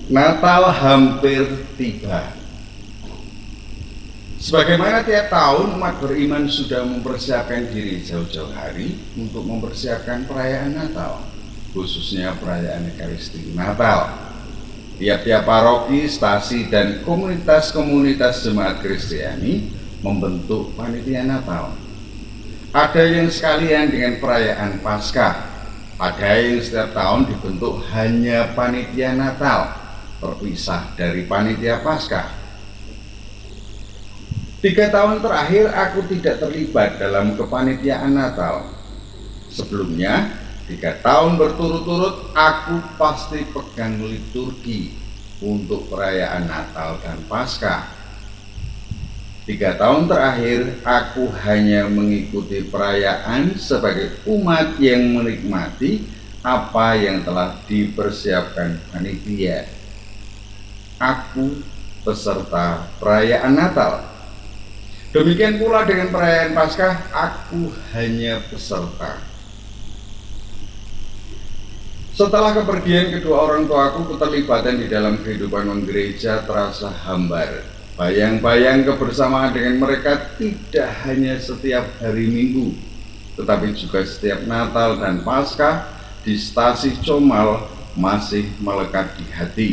Natal hampir tiba. Sebagaimana tiap tahun umat beriman sudah mempersiapkan diri jauh-jauh hari untuk mempersiapkan perayaan Natal, khususnya perayaan Ekaristi Natal. Tiap-tiap paroki, stasi, dan komunitas-komunitas jemaat Kristiani membentuk panitia Natal. Ada yang sekalian dengan perayaan Paskah, ada yang setiap tahun dibentuk hanya panitia Natal, terpisah dari panitia Paskah. 3 tahun terakhir aku tidak terlibat dalam kepanitiaan Natal. Sebelumnya, 3 tahun berturut-turut aku pasti pegang liturgi untuk perayaan Natal dan Paskah. 3 tahun terakhir aku hanya mengikuti perayaan sebagai umat yang menikmati apa yang telah dipersiapkan panitia. Aku peserta perayaan Natal. Demikian pula dengan perayaan Paskah, aku hanya peserta. Setelah kepergian kedua orang tuaku, keterlibatan di dalam kehidupan gereja terasa hambar. Bayang-bayang kebersamaan dengan mereka tidak hanya setiap hari Minggu, tetapi juga setiap Natal dan Paskah di stasi Comal masih melekat di hati.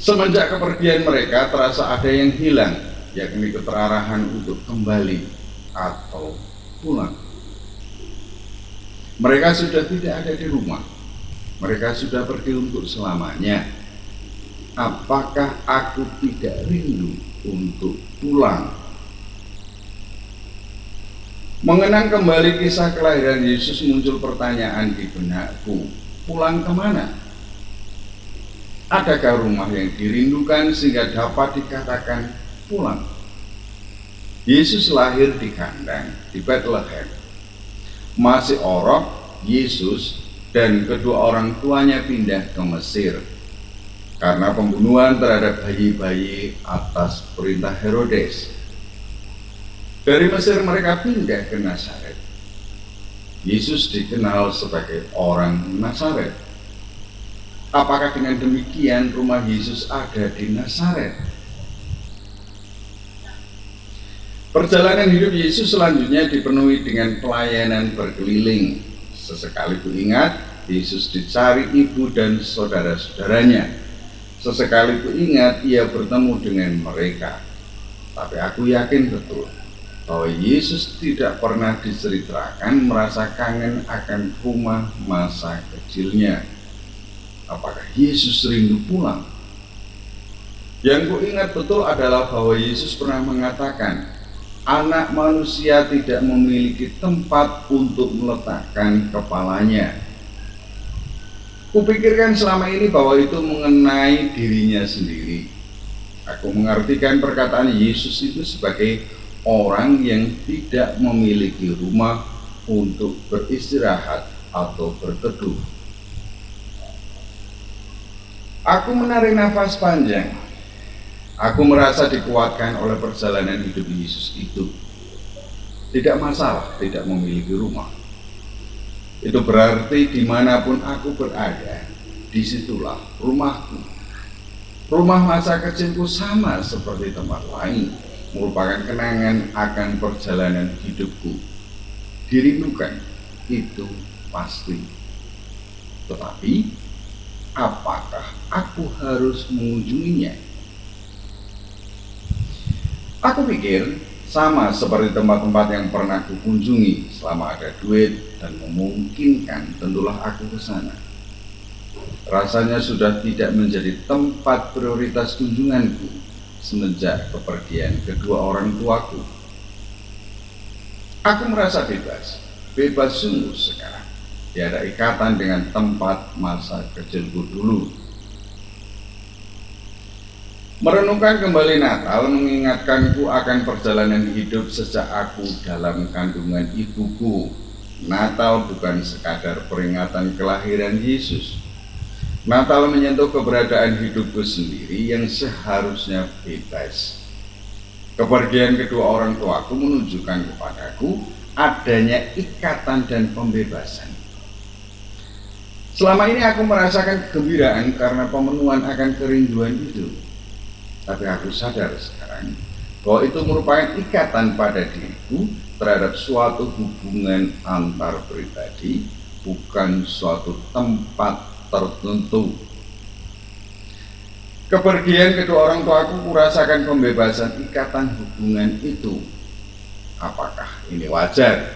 Semenjak kepergian mereka terasa ada yang hilang, yakni keterarahan untuk kembali atau pulang. Mereka sudah tidak ada di rumah. Mereka sudah pergi untuk selamanya. Apakah aku tidak rindu untuk pulang? Mengenang kembali kisah kelahiran Yesus, muncul pertanyaan di benakku. Pulang kemana? Adakah rumah yang dirindukan sehingga dapat dikatakan pulang? Yesus lahir di kandang di Bethlehem. Masih orok, Yesus dan kedua orang tuanya pindah ke Mesir karena pembunuhan terhadap bayi-bayi atas perintah Herodes. Dari Mesir mereka pindah ke Nazaret. Yesus dikenal sebagai orang Nazaret. Apakah dengan demikian rumah Yesus ada di Nazaret? Perjalanan hidup Yesus selanjutnya dipenuhi dengan pelayanan berkeliling. Sesekali ku ingat, Yesus dicari ibu dan saudara-saudaranya. Sesekali ku ingat, ia bertemu dengan mereka. Tapi aku yakin betul bahwa Yesus tidak pernah diceritakan merasa kangen akan rumah masa kecilnya. Apakah Yesus rindu pulang? Yang ku ingat betul adalah bahwa Yesus pernah mengatakan, Anak manusia tidak memiliki tempat untuk meletakkan kepalanya. Kupikirkan selama ini bahwa itu mengenai dirinya sendiri. Aku mengartikan perkataan Yesus itu sebagai orang yang tidak memiliki rumah untuk beristirahat atau berteduh. Aku menarik nafas panjang. Aku merasa dikuatkan oleh perjalanan hidup Yesus itu. Tidak masalah tidak memiliki rumah. Itu berarti dimanapun aku berada, disitulah rumahku. Rumah masa kecilku sama seperti tempat lain, merupakan kenangan akan perjalanan hidupku. Dirindukan, itu pasti. Tetapi, apakah aku harus mengunjunginya? Aku pikir sama seperti tempat-tempat yang pernah kukunjungi. Selama ada duit dan memungkinkan, tentulah aku ke sana. Rasanya sudah tidak menjadi tempat prioritas kunjunganku semenjak kepergian kedua orang tuaku. Aku merasa bebas sungguh sekarang. Tiada ikatan dengan tempat masa kecilku dulu. Merenungkan kembali Natal mengingatkanku akan perjalanan hidup sejak aku dalam kandungan ibuku. Natal bukan sekadar peringatan kelahiran Yesus. Natal menyentuh keberadaan hidupku sendiri yang seharusnya bebas. Kepergian kedua orang tuaku menunjukkan kepadaku adanya ikatan dan pembebasan. Selama ini aku merasakan kegembiraan karena pemenuhan akan kerinduan itu. Tapi aku sadar sekarang bahwa itu merupakan ikatan pada diriku terhadap suatu hubungan antar pribadi, bukan suatu tempat tertentu. Kepergian kedua orang tuaku kurasakan pembebasan ikatan hubungan itu. Apakah ini wajar?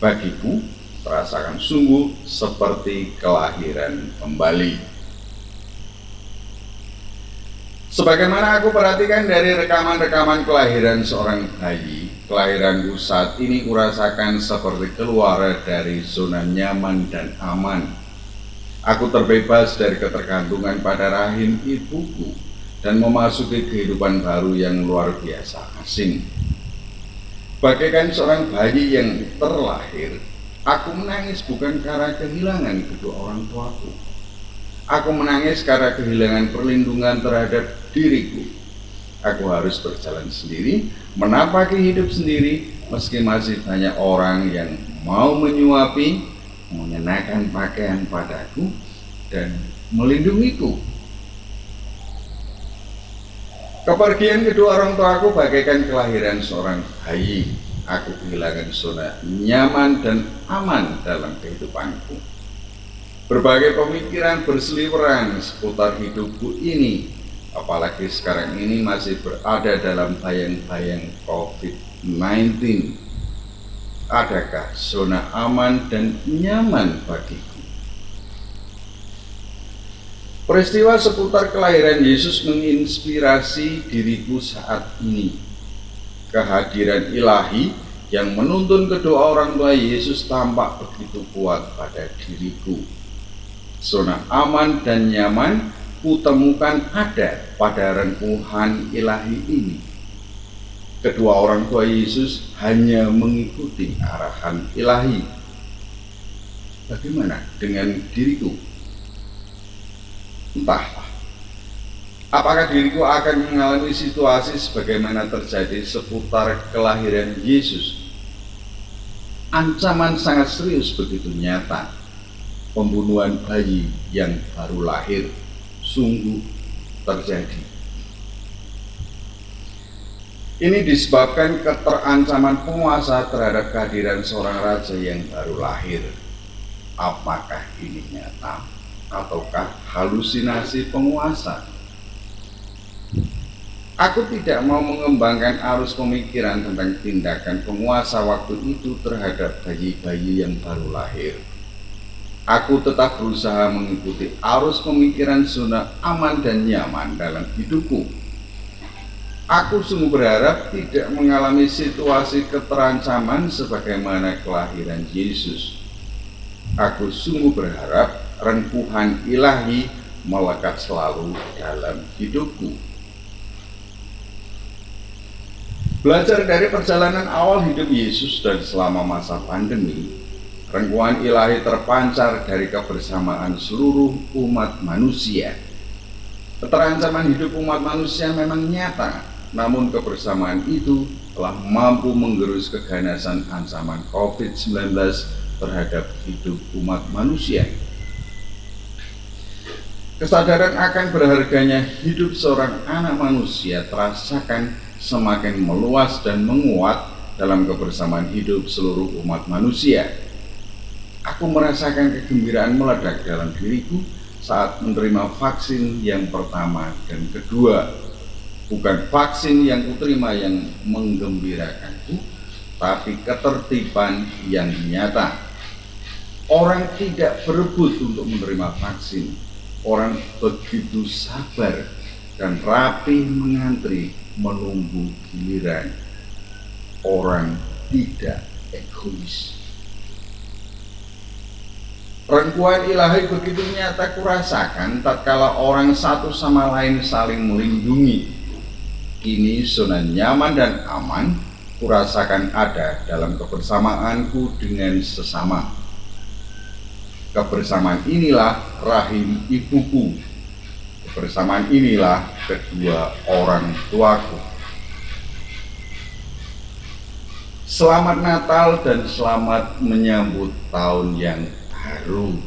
Bagiku, terasakan sungguh seperti kelahiran kembali. Sebagaimana aku perhatikan dari rekaman-rekaman kelahiran seorang bayi, kelahiranku saat ini kurasakan seperti keluar dari zona nyaman dan aman. Aku terbebas dari ketergantungan pada rahim ibuku dan memasuki kehidupan baru yang luar biasa asing. Bagaikan seorang bayi yang terlahir, aku menangis bukan karena kehilangan kedua orang tuaku. Aku menangis karena kehilangan perlindungan terhadap diriku. Aku harus berjalan sendiri, menapaki hidup sendiri, meski masih banyak orang yang mau menyuapi, mengenakan pakaian padaku, dan melindungiku. Kepergian kedua orang tuaku bagaikan kelahiran seorang bayi. Aku kehilangan zona nyaman dan aman dalam kehidupanku. Berbagai pemikiran berseliweran seputar hidupku ini, apalagi sekarang ini masih berada dalam bayang-bayang COVID-19. Adakah zona aman dan nyaman bagiku? Peristiwa seputar kelahiran Yesus menginspirasi diriku saat ini. Kehadiran ilahi yang menuntun kedua orang tua Yesus tampak begitu kuat pada diriku. Zona aman dan nyaman kutemukan ada pada rengkuhan ilahi ini. Kedua orang tua Yesus hanya mengikuti arahan ilahi. Bagaimana dengan diriku? Entahlah. Apakah diriku akan mengalami situasi sebagaimana terjadi seputar kelahiran Yesus? Ancaman sangat serius begitu nyata. Pembunuhan bayi yang baru lahir sungguh terjadi. Ini disebabkan keterancaman penguasa terhadap kehadiran seorang raja yang baru lahir. Apakah ini nyata ataukah halusinasi penguasa? Aku tidak mau mengembangkan arus pemikiran tentang tindakan penguasa waktu itu terhadap bayi-bayi yang baru lahir. Aku tetap berusaha mengikuti arus pemikiran zona aman dan nyaman dalam hidupku. Aku sungguh berharap tidak mengalami situasi keterancaman sebagaimana kelahiran Yesus. Aku sungguh berharap rengkuhan ilahi melekat selalu dalam hidupku. Belajar dari perjalanan awal hidup Yesus dan selama masa pandemi, rengkuhan ilahi terpancar dari kebersamaan seluruh umat manusia. Keterancaman hidup umat manusia memang nyata, namun kebersamaan itu telah mampu menggerus keganasan ancaman COVID-19 terhadap hidup umat manusia. Kesadaran akan berharganya hidup seorang anak manusia terasakan semakin meluas dan menguat dalam kebersamaan hidup seluruh umat manusia. Aku merasakan kegembiraan meledak dalam diriku saat menerima vaksin yang pertama dan kedua. Bukan vaksin yang kuterima yang menggembirakanku, tapi ketertiban yang nyata. Orang tidak berebut untuk menerima vaksin. Orang begitu sabar dan rapi mengantri menunggu giliran. Orang tidak egois. Rengkuhan ilahi begitu nyata kurasakan tatkala orang satu sama lain saling melindungi. Ini zona nyaman dan aman kurasakan ada dalam kebersamaanku dengan sesama. Kebersamaan inilah rahim ibuku. Kebersamaan inilah kedua orang tuaku. Selamat Natal dan selamat menyambut tahun yang baru.